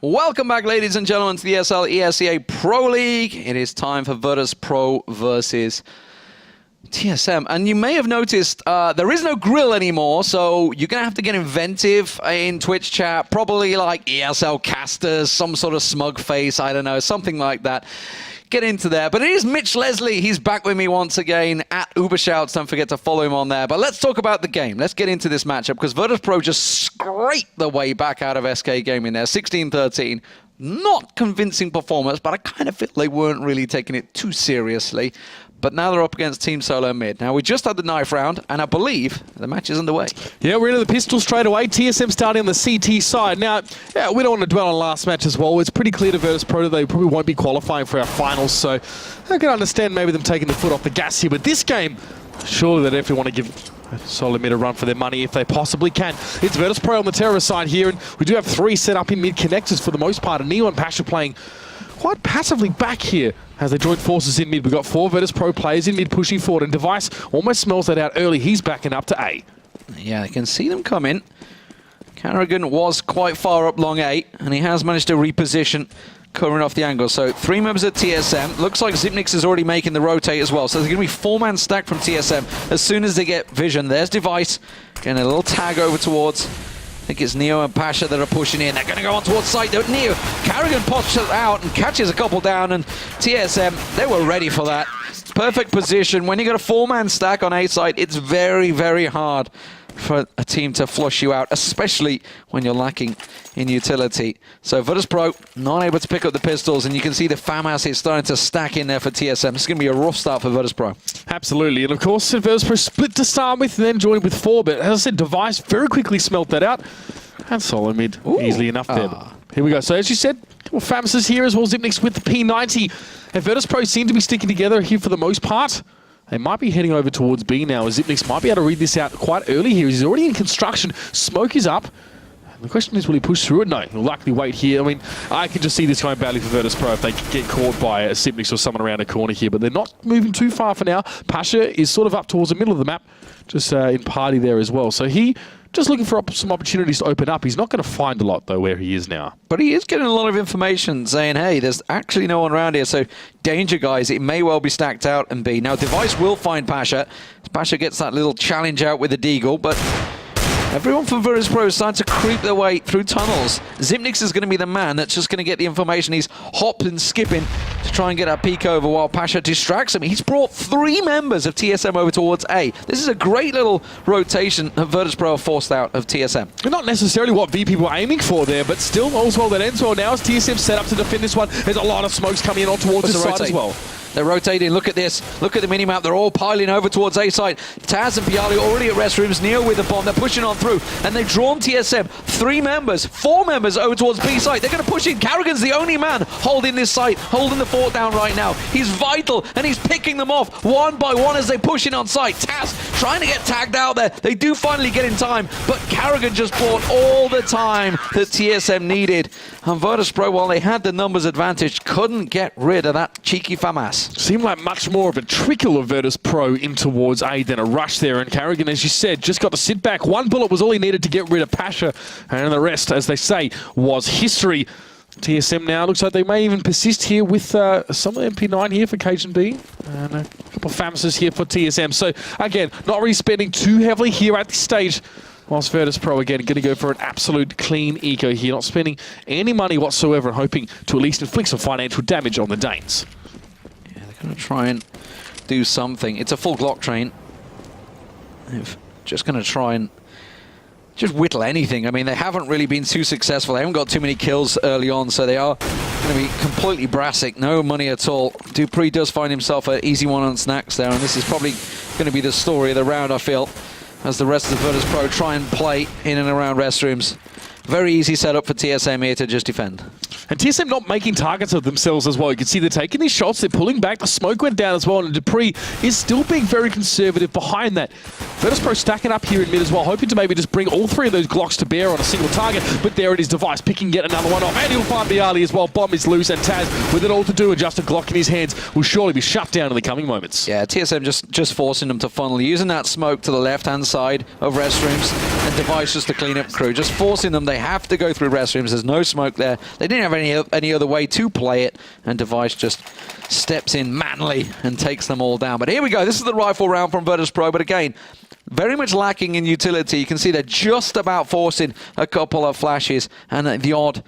Welcome back, ladies and gentlemen, to the ESL ESEA Pro League. It is time for Virtus Pro versus TSM. And you may have noticed there is no grill anymore, so you're going to have to get inventive in Twitch chat. Probably like ESL casters, some sort of smug face, I don't know, something like that. Get into there. But it is Mitch Leslie. He's back with me once again at Ubershouts. Don't forget to follow him on there. But let's talk about the game. Let's get into this matchup because Virtus Pro just scraped the way back out of SK Gaming there. 16-13. Not convincing performance, but I kind of feel they weren't really taking it too seriously. But now they're up against Team Solo Mid. Now, we just had the knife round, and I believe the match is underway. Yeah, we're into the pistol straight away. TSM starting on the CT side. Now, yeah, we don't want to dwell on last match as well. It's pretty clear to Virtus Pro that they probably won't be qualifying for our finals, so I can understand maybe them taking the foot off the gas here. But this game, surely they definitely want to give Solo Mid a run for their money if they possibly can. It's Virtus Pro on the terrorist side here, and we do have 3 set up in mid connectors for the most part, and Neo and Pasha playing quite passively back here as they join forces in mid. We've got 4 Virtus Pro players in mid pushing forward, and Device almost smells that out early. He's backing up to A. Yeah, I can see them come in. Carrigan was quite far up long A, and he has managed to reposition, covering off the angle. So 3 members at TSM. Looks like Zipnix is already making the rotate as well. So there's going to be 4-man stack from TSM as soon as they get vision. There's Device. Getting a little tag over towards, I think it's Neo and Pasha that are pushing in. They're going to go on towards site. Neo, Carrigan pops it out and catches a couple down, and TSM, they were ready for that. Perfect position. When you got a 4-man stack on A side, it's very, very hard for a team to flush you out, especially when you're lacking in utility. So Virtus Pro not able to pick up the pistols, and you can see the FAMAS is starting to stack in there for TSM. It's going to be a rough start for Virtus Pro. Absolutely, and of course Virtus Pro split to start with, and then joined with 4, but as I said, Device very quickly smelt that out, and Solo Mid easily enough there. Here we go. So as you said, well, FAMAS here as well, Zipnix with the P90, and Virtus Pro seem to be sticking together here for the most part. They might be heading over towards B now, as Zipnix might be able to read this out quite early here. He's already in construction. Smoke is up. The question is, will he push through it? No, he'll likely wait here. I mean, I can just see this going badly for Virtus Pro if they get caught by a Zipnix or someone around a corner here, but they're not moving too far for now. Pasha is sort of up towards the middle of the map, just in party there as well. So he just looking for some opportunities to open up. He's not going to find a lot, though, where he is now. But he is getting a lot of information saying, hey, there's actually no one around here, so danger, guys. It may well be stacked out and B. Now, Device will find Pasha. Pasha gets that little challenge out with the Deagle, but everyone from Virtus Pro is starting to creep their way through tunnels. Zipnix is going to be the man that's just going to get the information. He's hopping, skipping to try and get that peek over while Pasha distracts him. He's brought 3 members of TSM over towards A. This is a great little rotation that Virtus Pro are forced out of TSM. Not necessarily what VP were aiming for there, but still, all's well that ends well now as TSM set up to defend this one. There's a lot of smokes coming in on towards this side as well. They're rotating. Look at this. Look at the minimap. They're all piling over towards A side. Taz and Piali already at restrooms. Neo with the bomb. They're pushing on through. And they've drawn TSM. 3 members, 4 members over towards B side. They're going to push in. Carrigan's the only man holding this site, holding the fort down right now. He's vital, and he's picking them off one by one as they push in on site. Taz trying to get tagged out there. They do finally get in time, but Carrigan just bought all the time that TSM needed. And Virtus Pro, while they had the numbers advantage, couldn't get rid of that cheeky FAMAS. Seemed like much more of a trickle of Virtus Pro in towards A than a rush there. And Carrigan, as you said, just got to sit back. 1 bullet was all he needed to get rid of Pasha. And the rest, as they say, was history. TSM now looks like they may even persist here with some MP9 here for Cajun B. And a couple of FAMASes here for TSM. So, again, not really spending too heavily here at this stage. Whilst Virtus Pro, again, going to go for an absolute clean eco here, not spending any money whatsoever and hoping to at least inflict some financial damage on the Danes. Yeah, they're going to try and do something. It's a full Glock train. They're just going to try and just whittle anything. I mean, they haven't really been too successful. They haven't got too many kills early on, so they are going to be completely brassic. No money at all. Dupree does find himself an easy one on snacks there, and this is probably going to be the story of the round, I feel, as the rest of the Virtus Pro try and play in and around restrooms. Very easy setup for TSM here to just defend. And TSM not making targets of themselves as well. You can see they're taking these shots, they're pulling back, the smoke went down as well, and Dupree is still being very conservative behind that. Virtus.pro stacking up here in mid as well, hoping to maybe just bring all three of those Glocks to bear on a single target, but there it is, Device picking yet another one off, and he'll find Bialy as well. Bomb is loose, and Taz, with it all to do and just a Glock in his hands, will surely be shut down in the coming moments. Yeah, TSM just forcing them to funnel, using that smoke to the left-hand side of restrooms, and Device just to clean up crew, just forcing them. They have to go through restrooms, there's no smoke there. They didn't have any other way to play it, and Device just steps in manly and takes them all down. But here we go, this is the rifle round from Virtus.pro, but again, very much lacking in utility. You can see they're just about forcing a couple of flashes and the odd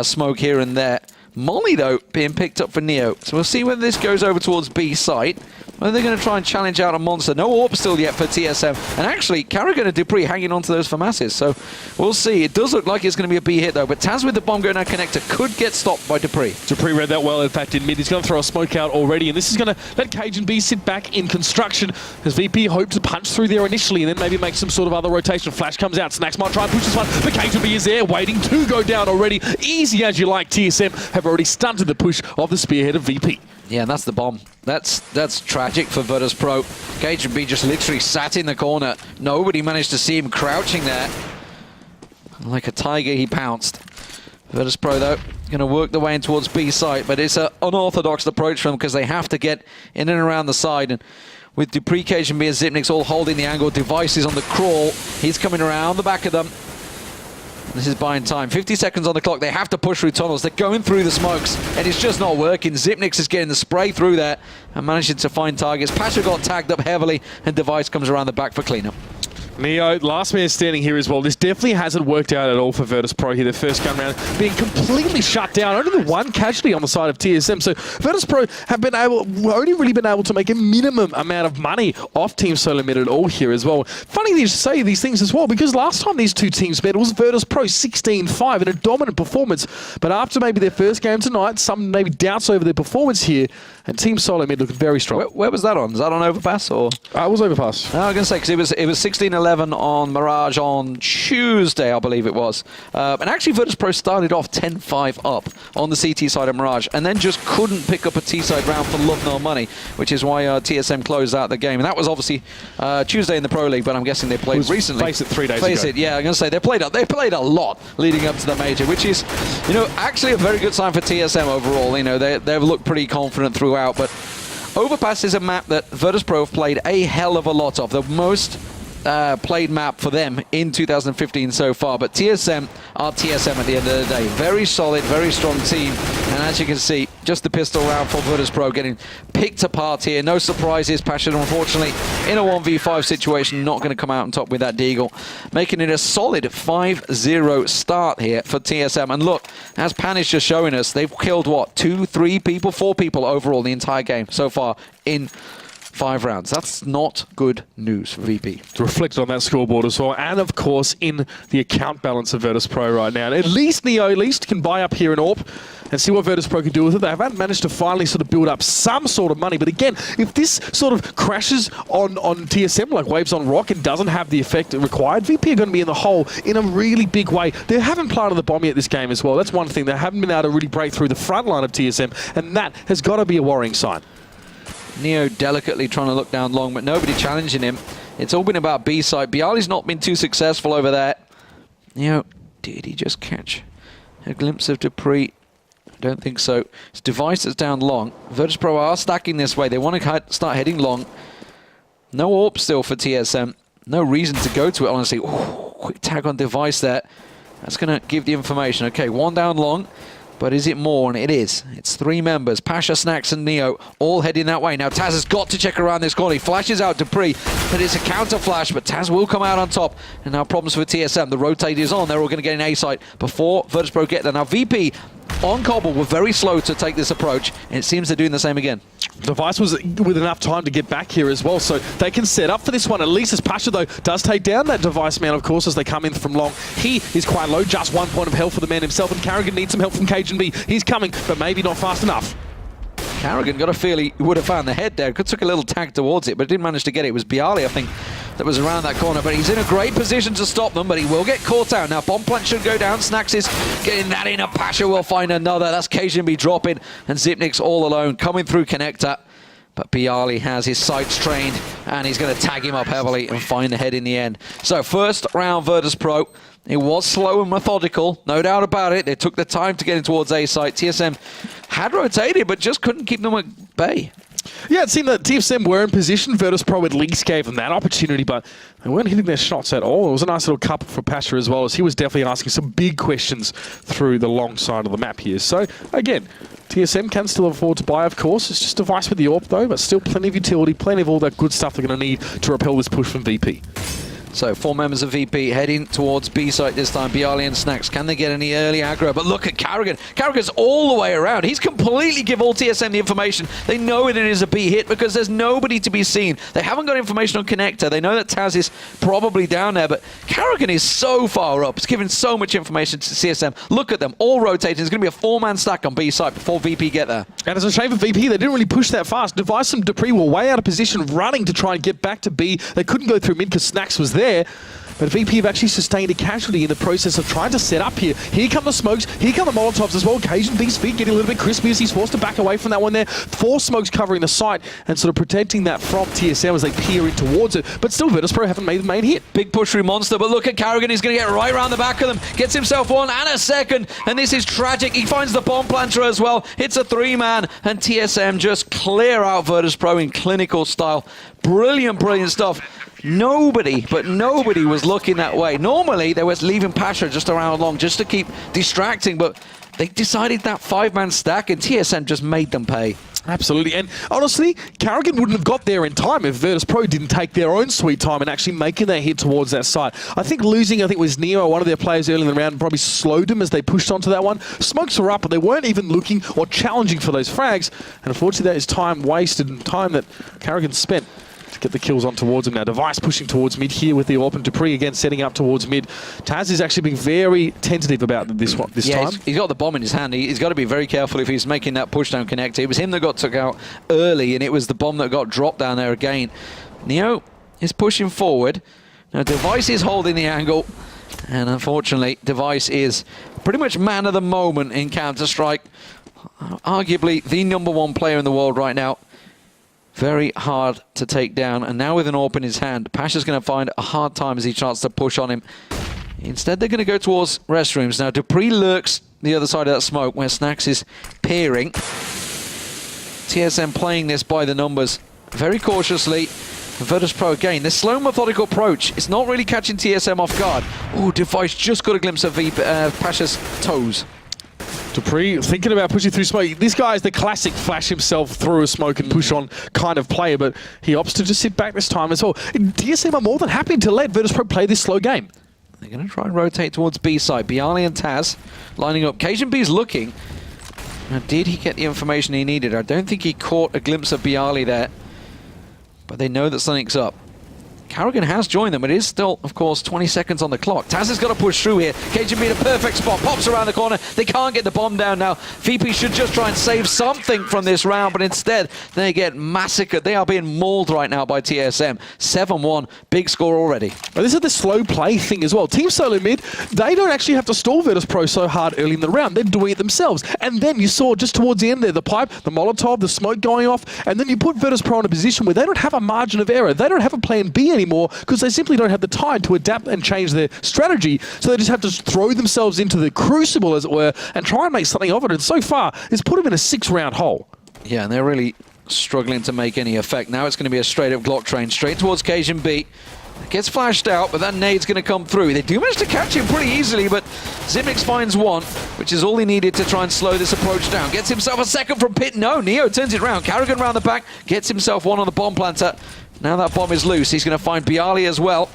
smoke here and there. Molly, though, being picked up for Neo. So we'll see whether this goes over towards B site. Whether they're going to try and challenge out a monster. No AWP still yet for TSM. And actually, Carrigan and Dupree hanging on to those FAMASes. So we'll see. It does look like it's going to be a B hit, though. But Taz with the bomb going out connector could get stopped by Dupree. Dupree read that well, in fact, in mid. He's going to throw a smoke out already. And this is going to let Cajun B sit back in construction as VP hopes to punch through there initially and then maybe make some sort of other rotation. Flash comes out. Snacks might try and push this one. But Cajun B is there, waiting to go down already. Easy as you like. TSM have already stunted the push of the spearhead of VP. Yeah, and that's the bomb. That's tragic for Virtus.pro. Cajun B just literally sat in the corner. Nobody managed to see him crouching there. Like a tiger, he pounced. Virtus.pro, though, going to work the way in towards B site, but it's an unorthodox approach for them because they have to get in and around the side. And with Dupree, Cajun B and Zipnik's all holding the angle, Device is on the crawl. He's coming around the back of them. This is buying time. 50 seconds on the clock. They have to push through tunnels. They're going through the smokes, and it's just not working. Zipnix is getting the spray through there and managing to find targets. Pasha got tagged up heavily, and Device comes around the back for cleanup. Neo, last man standing here as well. This definitely hasn't worked out at all for Virtus.pro here. Their first gun round being completely shut down. Only the one casualty on the side of TSM. So Virtus.pro have only really been able to make a minimum amount of money off Team Solo Mid at all here as well. Funny that you say these things as well, because last time these two teams met, it was Virtus.pro 16-5 in a dominant performance. But after maybe their first game tonight, some maybe doubts over their performance here, and Team Solo Mid looking very strong. Where was that on? Is that on Overpass? Or? It was Overpass. I was going to say, because it was 16-11 on Mirage on Tuesday, I believe it was. And actually, Virtus.pro started off 10-5 up on the CT side of Mirage, and then just couldn't pick up a T-side round for love nor money, which is why TSM closed out the game. And that was obviously Tuesday in the Pro League, but I'm guessing they played recently. Face it 3 days ago. Face it, yeah, I'm going to say they played a lot leading up to the major, which is, actually a very good sign for TSM overall. They've looked pretty confident throughout, but Overpass is a map that Virtus.pro have played a hell of a lot of. The most played map for them in 2015 so far, but TSM are TSM at the end of the day. Very solid, very strong team, and as you can see, just the pistol round for Virtus.pro getting picked apart here. No surprises. Passion, unfortunately, in a 1v5 situation, not going to come out on top with that Deagle, making it a solid 5-0 start here for TSM. And look, as Pan is just showing us, they've killed, what, 2, 3 people, 4 people overall the entire game so far in 5 rounds. That's not good news for VP. To reflect on that scoreboard as well, and of course in the account balance of Virtus.pro right now. And at least Neo can buy up here in AWP and see what Virtus.pro can do with it. They haven't managed to finally sort of build up some sort of money, but again, if this sort of crashes on TSM like waves on rock and doesn't have the effect required, VP are going to be in the hole in a really big way. They haven't planted the bomb yet this game as well. That's one thing. They haven't been able to really break through the front line of TSM, and that has got to be a worrying sign. Neo delicately trying to look down long, but nobody challenging him. It's all been about B side. Bialy's not been too successful over there. Neo, did he just catch a glimpse of Dupree? I don't think so. His Device is down long. Virtus.pro are stacking this way. They want to start heading long. No AWP still for TSM. No reason to go to it, honestly. Ooh, quick tag on Device there. That's going to give the information. Okay, 1 down long. But is it more? And it is. It's 3 members. Pasha, Snacks, and Neo all heading that way. Now Taz has got to check around this corner. He flashes out Dupree, but it's a counter flash, but Taz will come out on top. And now problems for TSM. The rotate is on. They're all going to get an A site before Virtus.pro get there. Now VP on Cobble were very slow to take this approach, and it seems they're doing the same again. Device was with enough time to get back here as well, so they can set up for this one. At least as Pasha, though, does take down that Device man, of course, as they come in from long. He is quite low, just 1 point of health for the man himself, and Carrigan needs some help from Cajun B. He's coming, but maybe not fast enough. Carrigan got a feel he would have found the head there. Took a little tag towards it, but didn't manage to get it. It was Bialy, I think, that was around that corner, but he's in a great position to stop them, but he will get caught out. Now, bomb plant should go down. Snacks is getting that in. Pasha will find another. That's KGB dropping, and Zipnik's all alone, coming through connector. But Bialy has his sights trained, and he's going to tag him up heavily and find the head in the end. So, first round Virtus Pro. It was slow and methodical, no doubt about it. They took the time to get in towards A site. TSM had rotated, but just couldn't keep them at bay. Yeah, it seemed that TSM were in position. Virtus Pro at least gave them that opportunity, but they weren't hitting their shots at all. It was a nice little couple for Pasha as well, as he was definitely asking some big questions through the long side of the map here. So, again, TSM can still afford to buy, of course. It's just a device with the AWP, though, but still plenty of utility, plenty of all that good stuff they're going to need to repel this push from VP. So 4 members of VP heading towards B site this time. Bialy and Snacks. Can they get any early aggro? But look at Carrigan. Carrigan's all the way around. He's completely give all TSM the information. They know it is a B hit because there's nobody to be seen. They haven't got information on connector. They know that Taz is probably down there, but Carrigan is so far up. It's giving so much information to TSM. Look at them, all rotating. It's going to be a 4-man stack on B site before VP get there. And it's a shame for VP. They didn't really push that fast. Device and Dupree were way out of position, running to try and get back to B. They couldn't go through mid because Snacks was there. But VP have actually sustained a casualty in the process of trying to set up here. Here come the smokes, here come the Molotovs as well. KGB's feet getting a little bit crispy as he's forced to back away from that one there. 4 smokes covering the site and sort of protecting that from TSM as they peer in towards it. But still, Virtus Pro haven't made the main hit. Big push through Monster, but look at Carrigan. He's going to get right around the back of them. Gets himself 1 and a second, and this is tragic. He finds the bomb planter as well. Hits a 3-man, and TSM just clear out Virtus Pro in clinical style. Brilliant, brilliant stuff. Nobody was looking that way. Normally, they was leaving Pasha just around long just to keep distracting, but they decided that 5-man stack, and TSM just made them pay. Absolutely, and honestly, Carrigan wouldn't have got there in time if Virtus Pro didn't take their own sweet time and actually making that hit towards that side. I think losing, was Neo, one of their players early in the round, probably slowed them as they pushed onto that one. Smokes were up, but they weren't even looking or challenging for those frags, and unfortunately that is time wasted and time that Carrigan spent to get the kills on towards him. Now Device pushing towards mid here with the AWP, and Dupree again setting up towards mid. Taz is actually being very tentative about this time. He's got the bomb in his hand. He's got to be very careful if he's making that push down connector. It was him that got took out early, and it was the bomb that got dropped down there again. Neo is pushing forward. Now Device is holding the angle, and unfortunately Device is pretty much man of the moment in Counter-Strike. Arguably the #1 player in the world right now. Very hard to take down, and now with an AWP in his hand, Pasha's going to find a hard time as he tries to push on him. Instead, they're going to go towards restrooms. Now, Dupree lurks the other side of that smoke where Snacks is peering. TSM playing this by the numbers very cautiously. Virtus Pro again, this slow methodical approach, it's not really catching TSM off guard. Oh, Device just got a glimpse of Pasha's toes. Dupree thinking about pushing through smoke. This guy is the classic flash himself through a smoke and push on kind of player, but he opts to just sit back this time as well. TSM are more than happy to let Virtus Pro play this slow game. They're going to try and rotate towards B side. Bialy and Taz lining up. KGB's looking. Now, did he get the information he needed? I don't think he caught a glimpse of Bialy there, but they know that something's up. Carrigan has joined them. It is still, of course, 20 seconds on the clock. Taz has got to push through here. KGB in a perfect spot. Pops around the corner. They can't get the bomb down now. VP should just try and save something from this round, but instead, they get massacred. They are being mauled right now by TSM. 7-1. Big score already. Well, this is the slow play thing as well. Team Solo Mid, they don't actually have to stall Virtus Pro so hard early in the round. They're doing it themselves. And then you saw just towards the end there, the pipe, the Molotov, the smoke going off, and then you put Virtus Pro in a position where they don't have a margin of error. They don't have a plan B anymore because they simply don't have the time to adapt and change their strategy. So they just have to throw themselves into the crucible, as it were, and try and make something of it. And so far, it's put them in a 6-round hole. Yeah, and they're really struggling to make any effect. Now it's going to be a straight-up Glock train, straight towards KGB. Gets flashed out, but that nade's going to come through. They do manage to catch him pretty easily, but Zimix finds 1, which is all he needed to try and slow this approach down. Gets himself a second from Pit. No, Neo turns it around. Carrigan around the back, gets himself 1 on the bomb planter. Now that bomb is loose. He's going to find Bialy as well.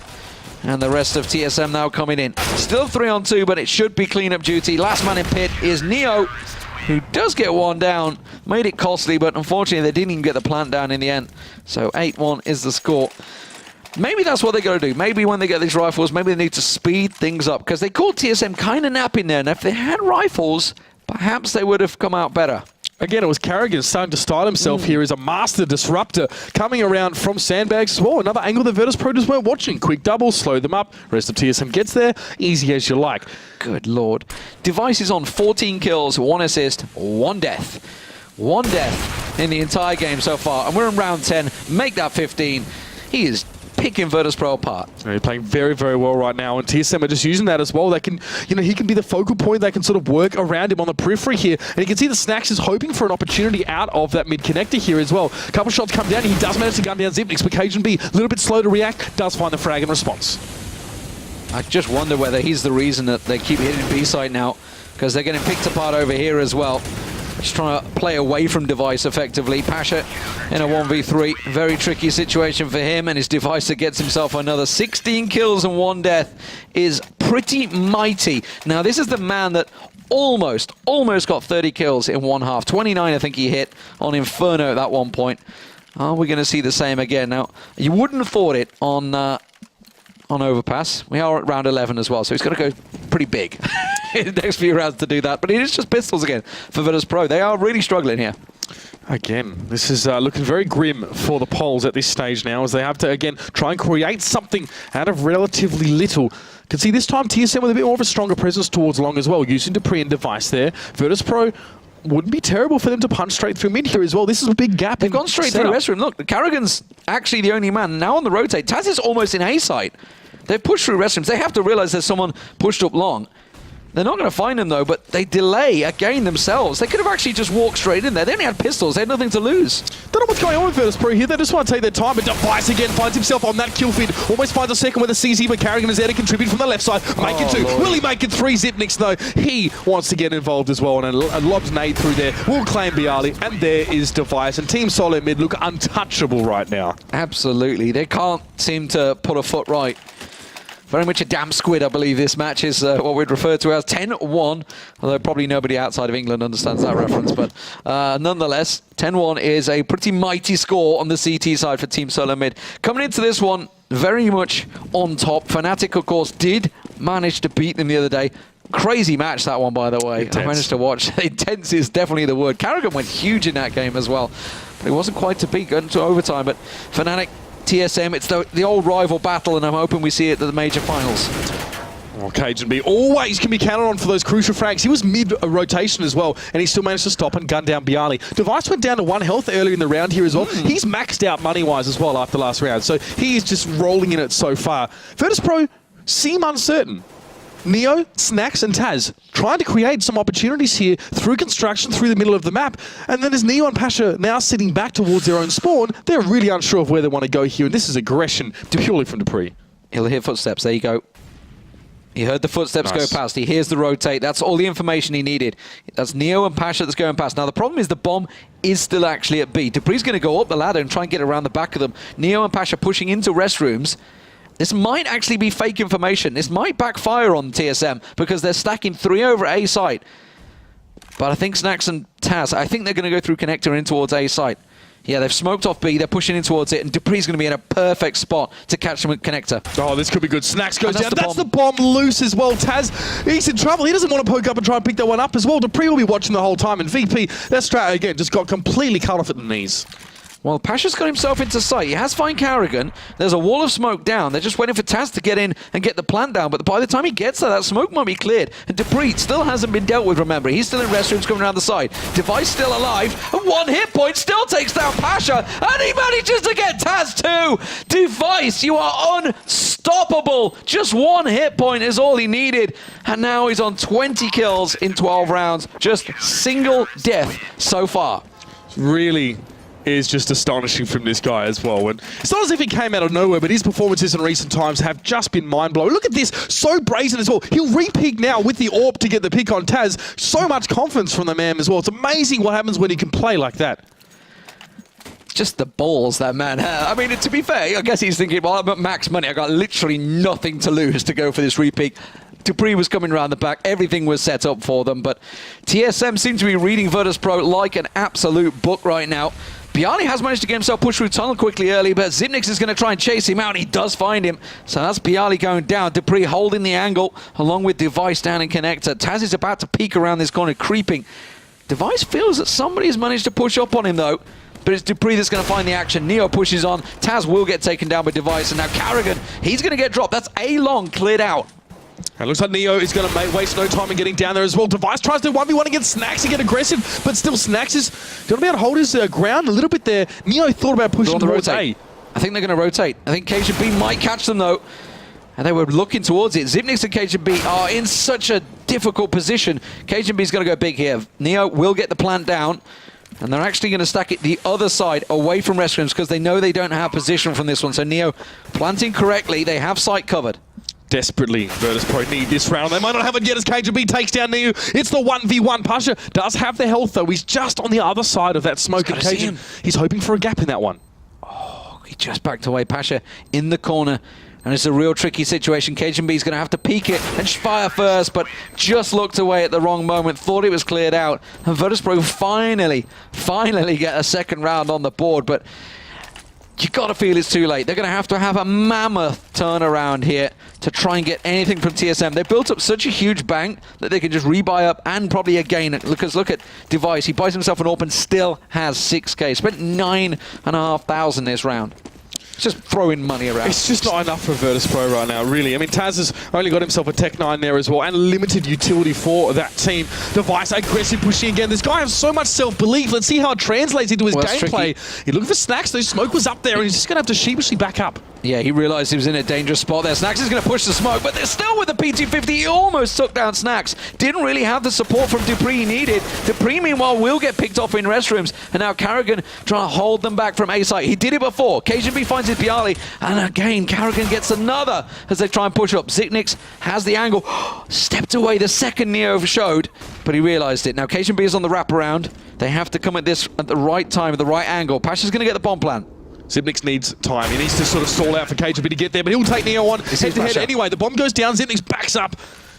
And the rest of TSM now coming in. Still 3-on-2, but it should be cleanup duty. Last man in Pit is Neo, who does get 1 down. Made it costly, but unfortunately they didn't even get the plant down in the end. So 8-1 is the score. Maybe that's what they got to do. Maybe when they get these rifles, maybe they need to speed things up, because they called TSM kind of napping there. And if they had rifles, perhaps they would have come out better. Again, it was Carrigan starting to style himself here as a master disruptor coming around from sandbags as well. Another angle the Virtus.pro just weren't watching. Quick double, slow them up. Rest of TSM gets there, easy as you like. Good lord. Device is on 14 kills, 1 assist, 1 death. 1 death in the entire game so far. And we're in round 10. Make that 15. He is picking Virtus.pro apart. He's playing very, very well right now, and TSM are just using that as well. They can, he can be the focal point. They can sort of work around him on the periphery here, and you can see the Snacks is hoping for an opportunity out of that mid connector here as well. A couple shots come down. He does manage to gun down Zipnix, but Cajun B, a little bit slow to react, does find the frag in response. I just wonder whether he's the reason that they keep hitting B site now, because they're getting picked apart over here as well. Just trying to play away from Device effectively. Pasha in a 1v3. Very tricky situation for him, and his Device that gets himself another 16 kills and 1 death is pretty mighty. Now, this is the man that almost got 30 kills in one half. 29, I think he hit on Inferno at that one point. Are we going to see the same again? Now, you wouldn't have thought it on Overpass. We are at round 11 as well, so he's got to go pretty big in the next few rounds to do that. But it is just pistols again for Virtus.pro. They are really struggling here. Again, this is looking very grim for the Poles at this stage now, as they have to, again, try and create something out of relatively little. Can see this time TSM with a bit more of a stronger presence towards long as well, using Dupree and Device there. Virtus.pro wouldn't be terrible for them to punch straight through mid here as well. This is a big gap. They've gone straight through the restroom. Look, the Carrigan's actually the only man. Now on the rotate, Taz is almost in A site. They've pushed through restrooms. They have to realize there's someone pushed up long. They're not going to find him, though, but they delay again themselves. They could have actually just walked straight in there. They only had pistols. They had nothing to lose. Don't know what's going on with Virtus.pro here. They just want to take their time, but Device again finds himself on that kill feed. Almost finds a second with a CZ, but Carrigan is there to contribute from the left side. Make it 2. Lord. Will he make it 3? Zipnix, though. He wants to get involved as well, and lobs nade through there. Will claim Bialy, and there is Device. And Team Solo mid look untouchable right now. Absolutely. They can't seem to put a foot right. Very much a damn squid, I believe this match is what we'd refer to as 10-1, although probably nobody outside of England understands that reference. But nonetheless, 10-1 is a pretty mighty score on the CT side for Team Solo Mid. Coming into this one, very much on top. Fnatic, of course, did manage to beat them the other day. Crazy match, that one, by the way. Intense. I managed to watch. Intense is definitely the word. Carrigan went huge in that game as well. But it wasn't quite to beat, going to overtime. But Fnatic, TSM, it's the old rival battle, and I'm hoping we see it at the major finals. Well, Cajun B always can be counted on for those crucial frags. He was mid-rotation as well, and he still managed to stop and gun down Bialy. Device went down to 1 health earlier in the round here as well. He's maxed out money-wise as well after last round, so he is just rolling in it so far. Virtus.pro seem uncertain. Neo, Snacks, and Taz trying to create some opportunities here through construction through the middle of the map. And then as Neo and Pasha now sitting back towards their own spawn, they're really unsure of where they want to go here. And this is aggression purely from Dupree. He'll hear footsteps. There you go. He heard the footsteps go past. He hears the rotate. That's all the information he needed. That's Neo and Pasha that's going past. Now, the problem is the bomb is still actually at B. Dupree's going to go up the ladder and try and get around the back of them. Neo and Pasha pushing into restrooms. This might actually be fake information. This might backfire on TSM because they're stacking 3 over A site. But I think Snacks and Taz, I think they're going to go through connector in towards A site. Yeah, they've smoked off B, they're pushing in towards it, and Dupree's going to be in a perfect spot to catch them with connector. Oh, this could be good. Snacks goes down. That's the bomb loose as well. Taz, he's in trouble. He doesn't want to poke up and try and pick that one up as well. Dupree will be watching the whole time, and VP, that strat again, just got completely cut off at the knees. Well, Pasha's got himself into sight. He has fine Carrigan. There's a wall of smoke down. They're just waiting for Taz to get in and get the plant down. But by the time he gets there, that smoke might be cleared. And Dupree still hasn't been dealt with, remember. He's still in restrooms coming around the side. Device still alive. And 1 hit point still takes down Pasha. And he manages to get Taz too. Device, you are unstoppable. Just 1 hit point is all he needed. And now he's on 20 kills in 12 rounds. Just single death so far. Really is just astonishing from this guy as well. And it's not as if he came out of nowhere, but his performances in recent times have just been mind-blowing. Look at this, so brazen as well. He'll re-peek now with the AWP to get the pick on Taz. So much confidence from the man as well. It's amazing what happens when he can play like that. Just the balls that man had. I mean, to be fair, I guess he's thinking, well, I'm at max money. I got literally nothing to lose to go for this re-peek. Dupree was coming around the back. Everything was set up for them, but TSM seem to be reading Virtus.pro like an absolute book right now. Bialy has managed to get himself pushed through tunnel quickly early, but Zipnix is going to try and chase him out. He does find him. So that's Bialy going down. Dupree holding the angle along with Device down in connector. Taz is about to peek around this corner, creeping Device feels that somebody's managed to push up on him, though. But it's Dupree that's going to find the action. Neo pushes on. Taz will get taken down by Device. And now Carrigan, he's going to get dropped. That's A-Long cleared out. It looks like Neo is going to waste no time in getting down there as well. Device tries to 1v1 against Snacks and get aggressive, but still Snacks is going to be able to hold his ground a little bit there. Neo thought about pushing towards A. I think they're going to rotate. I think Cajun B might catch them, though. And they were looking towards it. Zipnix and Cajun B are in such a difficult position. Cajun B is going to go big here. Neo will get the plant down. And they're actually going to stack it the other side away from restrooms because they know they don't have position from this one. So Neo planting correctly. They have site covered. Desperately, Virtus.pro need this round. They might not have it yet as KGB takes down Neo. It's the 1v1. Pasha does have the health, though. He's just on the other side of that smoke. And he's hoping for a gap in that one. Oh, he just backed away. Pasha in the corner. And it's a real tricky situation. Cajun B is going to have to peek it and fire first, but just looked away at the wrong moment, thought it was cleared out. And Virtus.pro finally get a second round on the board, but you got to feel it's too late. They're going to have a mammoth turnaround here to try and get anything from TSM. They built up such a huge bank that they can just rebuy up and probably again, because look at Device. He buys himself an AWP and still has 6K. Spent 9,500 this round. Just throwing money around. It's just not enough for Virtus.pro right now, really. I mean, Taz has only got himself a Tech 9 there as well, and limited utility for that team. Device aggressive pushing again. This guy has so much self-belief. Let's see how it translates into his gameplay. He looked for Snacks, though. Smoke was up there, and he's just going to have to sheepishly back up. Yeah, he realized he was in a dangerous spot there. Snacks is going to push the smoke, but they're still with the P250. He almost took down Snacks. Didn't really have the support from Dupree he needed. Dupree, meanwhile, will get picked off in restrooms. And now Carrigan trying to hold them back from A site. He did it before. Cajun B finds his Bialy. And again, Carrigan gets another as they try and push up. Zipnix has the angle. Stepped away the second Neo showed, but he realized it. Now Cajun B is on the wraparound. They have to come at this at the right time, at the right angle. Pasha's going to get the bomb plant. Zipnix needs time. He needs to sort of stall out for KGB to get there, but he'll take Neo on head-to-head anyway. The bomb goes down. Zipnix backs up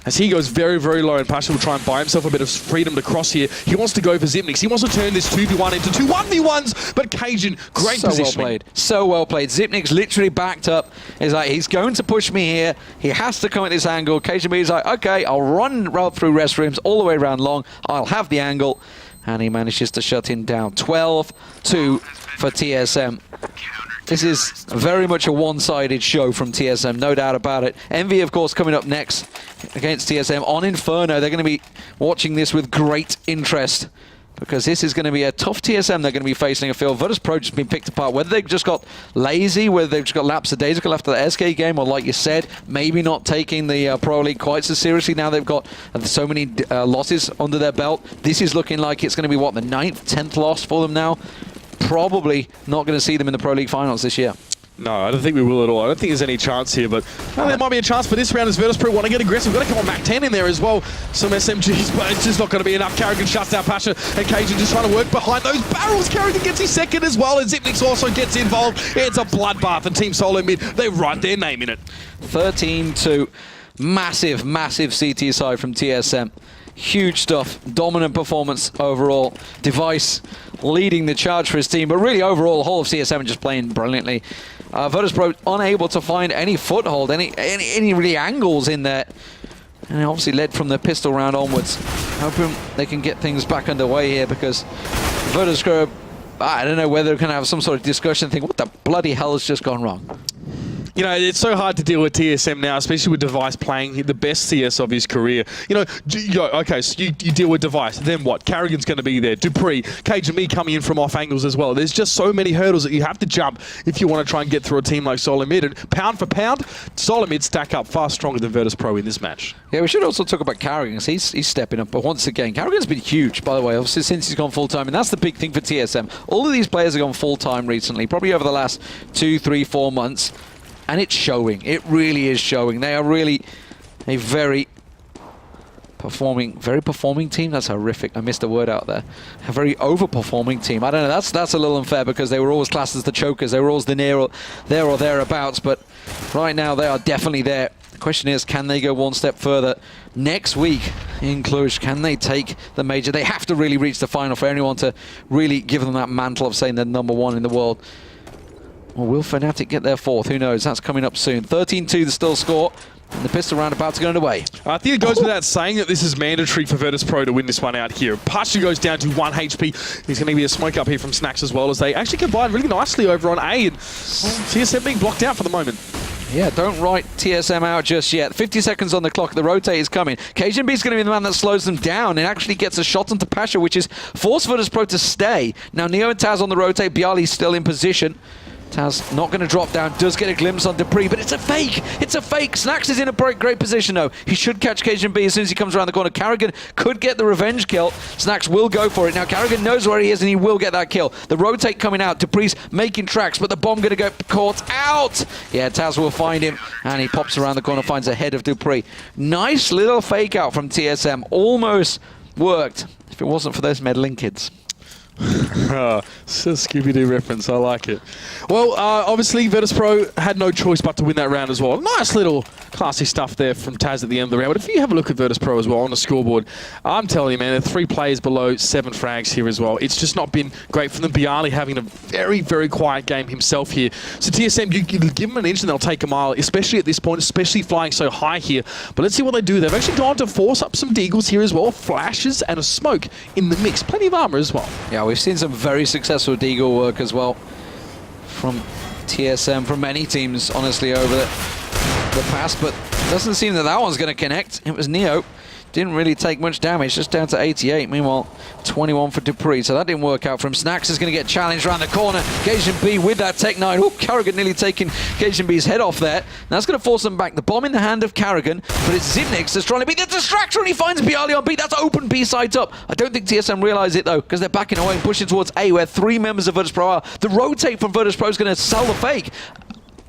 as he goes very, very low, and Pasha will try and buy himself a bit of freedom to cross here. He wants to go for Zipnix. He wants to turn this 2v1 into two 1v1s, but Cajun, great positioning. Well played. So well played. Zipnix literally backed up. He's like, he's going to push me here. He has to come at this angle. Cajun B is like, okay, I'll run right through restrooms all the way around long. I'll have the angle. And he manages to shut him down. 12-2 for TSM. This is very much a one-sided show from TSM, no doubt about it. Envy, of course, coming up next against TSM on Inferno. They're going to be watching this with great interest because this is going to be a tough TSM they're going to be facing. I feel Virtus.pro just been picked apart. Whether they've just got lazy, whether they've just got lackadaisical after the SK game, or like you said, maybe not taking the Pro League quite so seriously. Now they've got so many losses under their belt. This is looking like it's going to be, what, the 9th, 10th loss for them now? Probably not going to see them in the Pro League finals this year. No, I don't think we will at all. I don't think there's any chance here, but there might be a chance for this round as Virtus.pro want to get aggressive. We've got to come on Mac 10 in there as well. Some SMGs, but it's just not going to be enough. Carrigan shuts down Pasha, and Cajun just trying to work behind those barrels. Carrigan gets his second as well, and Zipnix also gets involved. It's a bloodbath, and Team Solo Mid, they write their name in it. 13-2. Massive, massive CT side from TSM. Huge stuff. Dominant performance overall. Device leading the charge for his team, but really overall, the whole of TSM just playing brilliantly. Virtus.pro unable to find any foothold, any really angles in there. And obviously led from the pistol round onwards. Hoping they can get things back underway here because Virtus.pro, I don't know whether they're going to have some sort of discussion think, what the bloody hell has just gone wrong? You know, it's so hard to deal with TSM now, especially with Device playing the best CS of his career. You know, okay, so you deal with Device, then what? Carrigan's going to be there, Dupree, Cajun B coming in from off angles as well. There's just so many hurdles that you have to jump if you want to try and get through a team like Solo Mid. And pound for pound, Solo Mid stack up far stronger than Virtus.pro in this match. Yeah, we should also talk about Carrigan. He's stepping up, but once again, Carrigan's been huge, by the way, obviously since he's gone full-time, and that's the big thing for TSM. All of these players have gone full-time recently, probably over the last 2, 3, 4 months. And it's showing. It really is showing. They are really a very performing team. That's horrific. I missed a word out there. A very overperforming team. I don't know. That's a little unfair because they were always classed as the chokers. They were always the there or thereabouts. But right now they are definitely there. The question is, can they go one step further next week in Cluj? Can they take the major? They have to really reach the final for anyone to really give them that mantle of saying they're #1 in the world. Or will Fnatic get their 4th? Who knows? That's coming up soon. 13-2 the still score. And the pistol round about to get underway. I think it goes without saying that this is mandatory for Virtus.pro to win this one out here. Pasha goes down to 1 HP. He's going to be a smoke up here from Snacks as well, as they actually combine really nicely over on A. And TSM being blocked out for the moment. Yeah, don't write TSM out just yet. 50 seconds on the clock. The rotate is coming. Cajun B is going to be the man that slows them down and actually gets a shot onto Pasha, which is forced Virtus.pro to stay. Now, Neo and Taz on the rotate. Bialy's still in position. Taz not going to drop down, does get a glimpse on Dupree, but it's a fake! It's a fake! Snacks is in a great position though. He should catch Cajun B as soon as he comes around the corner. Carrigan could get the revenge kill. Snacks will go for it. Now Carrigan knows where he is and he will get that kill. The rotate coming out. Dupree's making tracks, but the bomb going to get caught out! Yeah, Taz will find him, and he pops around the corner, finds a head of Dupree. Nice little fake out from TSM. Almost worked if it wasn't for those meddling kids. It's a Scooby-Doo reference, I like it. Well, obviously Virtus.pro had no choice but to win that round as well. Nice little classy stuff there from Taz at the end of the round. But if you have a look at Virtus.pro as well on the scoreboard, I'm telling you, man, there are 3 players below 7 frags here as well. It's just not been great for them. Bialy having a very, very quiet game himself here. So TSM, you give them an inch and they'll take a mile, especially at this point, especially flying so high here. But let's see what they do. They've actually gone to force up some deagles here as well. Flashes and a smoke in the mix. Plenty of armor as well. Yeah, we've seen some very successful deagle work as well from TSM, from many teams, honestly, over the past, but it doesn't seem that that one's going to connect. It was Neo. Didn't really take much damage, just down to 88. Meanwhile, 21 for Dupree, so that didn't work out for him. Snacks is going to get challenged around the corner. Cajun B with that Tech 9. Oh, Carrigan nearly taking Cajun B's head off there. Now that's going to force them back. The bomb in the hand of Carrigan, but it's Zibnix that's trying to beat the distraction, and he finds Bialy on B. That's open B sides up. I don't think TSM realize it, though, because they're backing away and pushing towards A, where 3 members of Virtus.pro are. The rotate from Virtus.pro is going to sell the fake.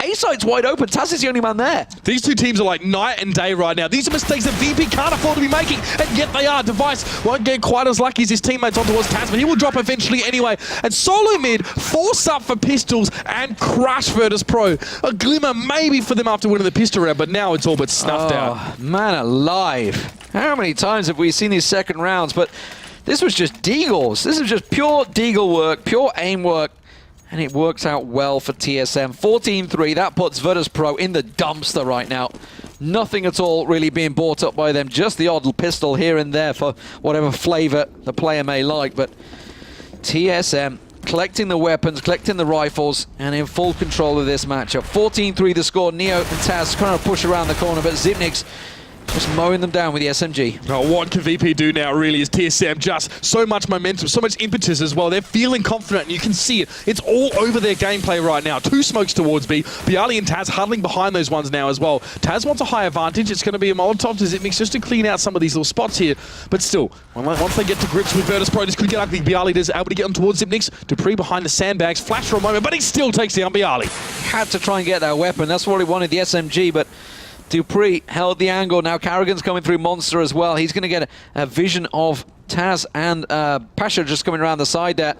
A side's wide open. Taz is the only man there. These two teams are like night and day right now. These are mistakes that VP can't afford to be making, and yet they are. Device won't get quite as lucky as his teammates on towards Taz, but he will drop eventually anyway. And Solo Mid force up for pistols and crush Virtus.pro. A glimmer maybe for them after winning the pistol round, but now it's all but snuffed out. Man alive. How many times have we seen these second rounds? But this was just deagles. This is just pure deagle work, pure aim work. And it works out well for TSM. 14-3, that puts Virtus.pro in the dumpster right now. Nothing at all really being bought up by them. Just the odd pistol here and there for whatever flavor the player may like. But TSM collecting the weapons, collecting the rifles, and in full control of this matchup. 14-3 the score. Neo and Taz trying to push around the corner, but Zibnix just mowing them down with the SMG. Oh, what can VP do now really is TSM just so much momentum, so much impetus as well. They're feeling confident and you can see it. It's all over their gameplay right now. 2 smokes towards B. Bialy and Taz huddling behind those ones now as well. Taz wants a high advantage. It's going to be a Molotov to Zipmix just to clean out some of these little spots here. But still, once they get to grips with Virtus.pro, this could get ugly. Bialy is able to get on towards Zipnix. Dupree behind the sandbags. Flash for a moment, but he still takes down Bialy. Had to try and get that weapon. That's what he wanted, the SMG, but Dupree held the angle. Now Carrigan's coming through Monster as well. He's going to get a vision of Taz and Pasha just coming around the side there.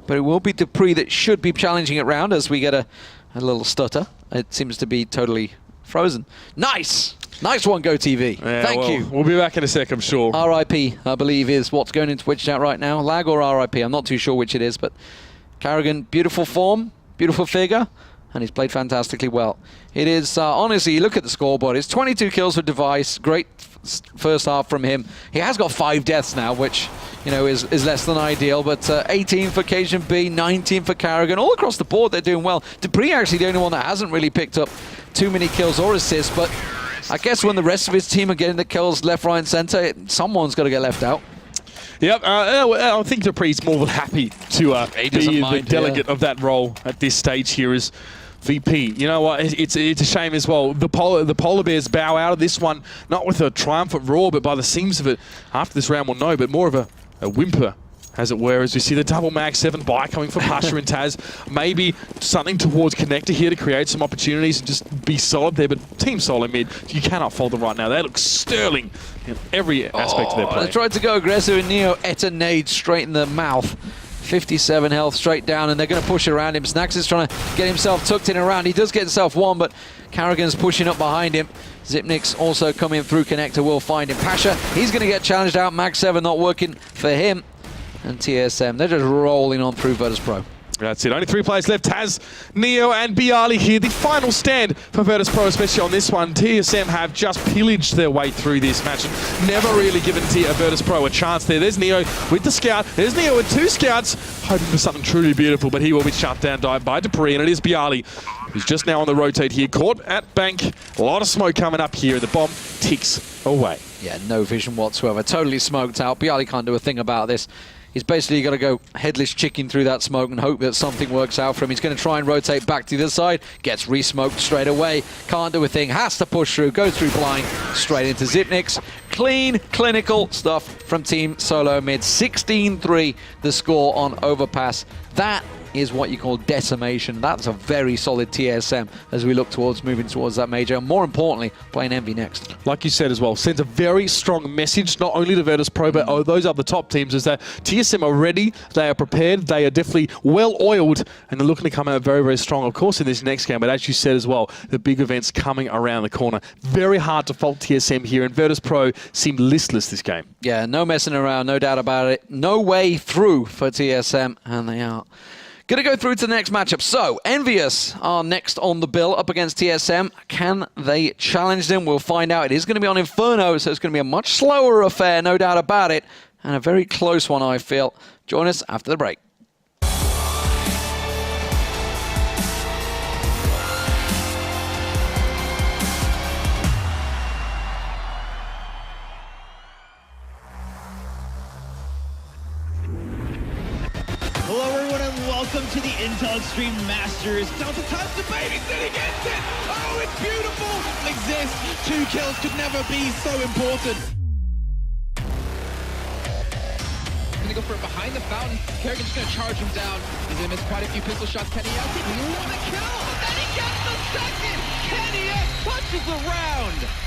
But it will be Dupree that should be challenging it round as we get a little stutter. It seems to be totally frozen. Nice! Nice one, GoTV. Yeah, Thank you. We'll be back in a sec, I'm sure. RIP, I believe, is what's going into Twitch chat right now. Lag or RIP, I'm not too sure which it is, but Carrigan, beautiful form, beautiful figure, and he's played fantastically well. It is, honestly, you look at the scoreboard, it's 22 kills for Device, great first half from him. He has got 5 deaths now, which, you know, is less than ideal, but 18 for Cajun B, 19 for Carrigan. All across the board, they're doing well. Dupree actually the only one that hasn't really picked up too many kills or assists, but I guess when the rest of his team are getting the kills left, right, and center, someone's got to get left out. Yep, I think Dupree's more than happy to be the delegate of that role at this stage here as VP. You know what, it's a shame as well. The Polar Bears bow out of this one, not with a triumphant roar, but by the seams of it, after this round we'll know, but more of a whimper, as it were, as we see the double mag 7 buy coming for Pasha and Taz. Maybe something towards Connector here to create some opportunities and just be solid there, but Team Solo Mid, you cannot fold them right now. They look sterling in every aspect of their play. They tried to go aggressive and Neo ate a nade straight in the mouth. 57 health straight down, and they're going to push around him. Snacks is trying to get himself tucked in around. He does get himself one, but Carrigan's pushing up behind him. Zipnix also coming through. Connector will find him. Pasha, he's going to get challenged out. Mag 7 not working for him. And TSM, they're just rolling on through Virtus.pro. That's it. Only 3 players left. Taz, Neo, and Bialy here. The final stand for Virtus Pro, especially on this one. TSM have just pillaged their way through this match and never really given Virtus Pro a chance there. There's Neo with the scout. There's Neo with 2 scouts, hoping for something truly beautiful, but he will be shut down by Dupree, and it is Bialy who's just now on the rotate here. Caught at bank. A lot of smoke coming up here. The bomb ticks away. Yeah, no vision whatsoever. Totally smoked out. Bialy can't do a thing about this. He's basically got to go headless chicken through that smoke and hope that something works out for him. He's going to try and rotate back to the other side. Gets re-smoked straight away. Can't do a thing. Has to push through. Goes through blind. Straight into Zipnix. Clean, clinical stuff from Team Solo Mid. 16-3 the score on Overpass. That is what you call decimation. That's a very solid TSM as we look towards moving towards that major. And more importantly, playing Envy next. Like you said as well, sends a very strong message, not only to Virtus Pro, but those other top teams, is that TSM are ready, they are prepared, they are definitely well-oiled, and they're looking to come out very, very strong, of course, in this next game. But as you said as well, the big events coming around the corner. Very hard to fault TSM here, and Virtus Pro seemed listless this game. Yeah, no messing around, no doubt about it. No way through for TSM, and they are going to go through to the next matchup. So, Envious are next on the bill up against TSM. Can they challenge them? We'll find out. It is going to be on Inferno, so it's going to be a much slower affair, no doubt about it. And a very close one, I feel. Join us after the break. Hello everyone and welcome to the Intel Extreme Masters. Delta Time's debating that against it. Oh, it's beautiful. Exists. 2 kills could never be so important. Gonna go for it behind the fountain. Kerrigan's just gonna charge him down. He's gonna miss quite a few pistol shots. Kenny out. He won a kill, and then he gets the second. Kenny punches around.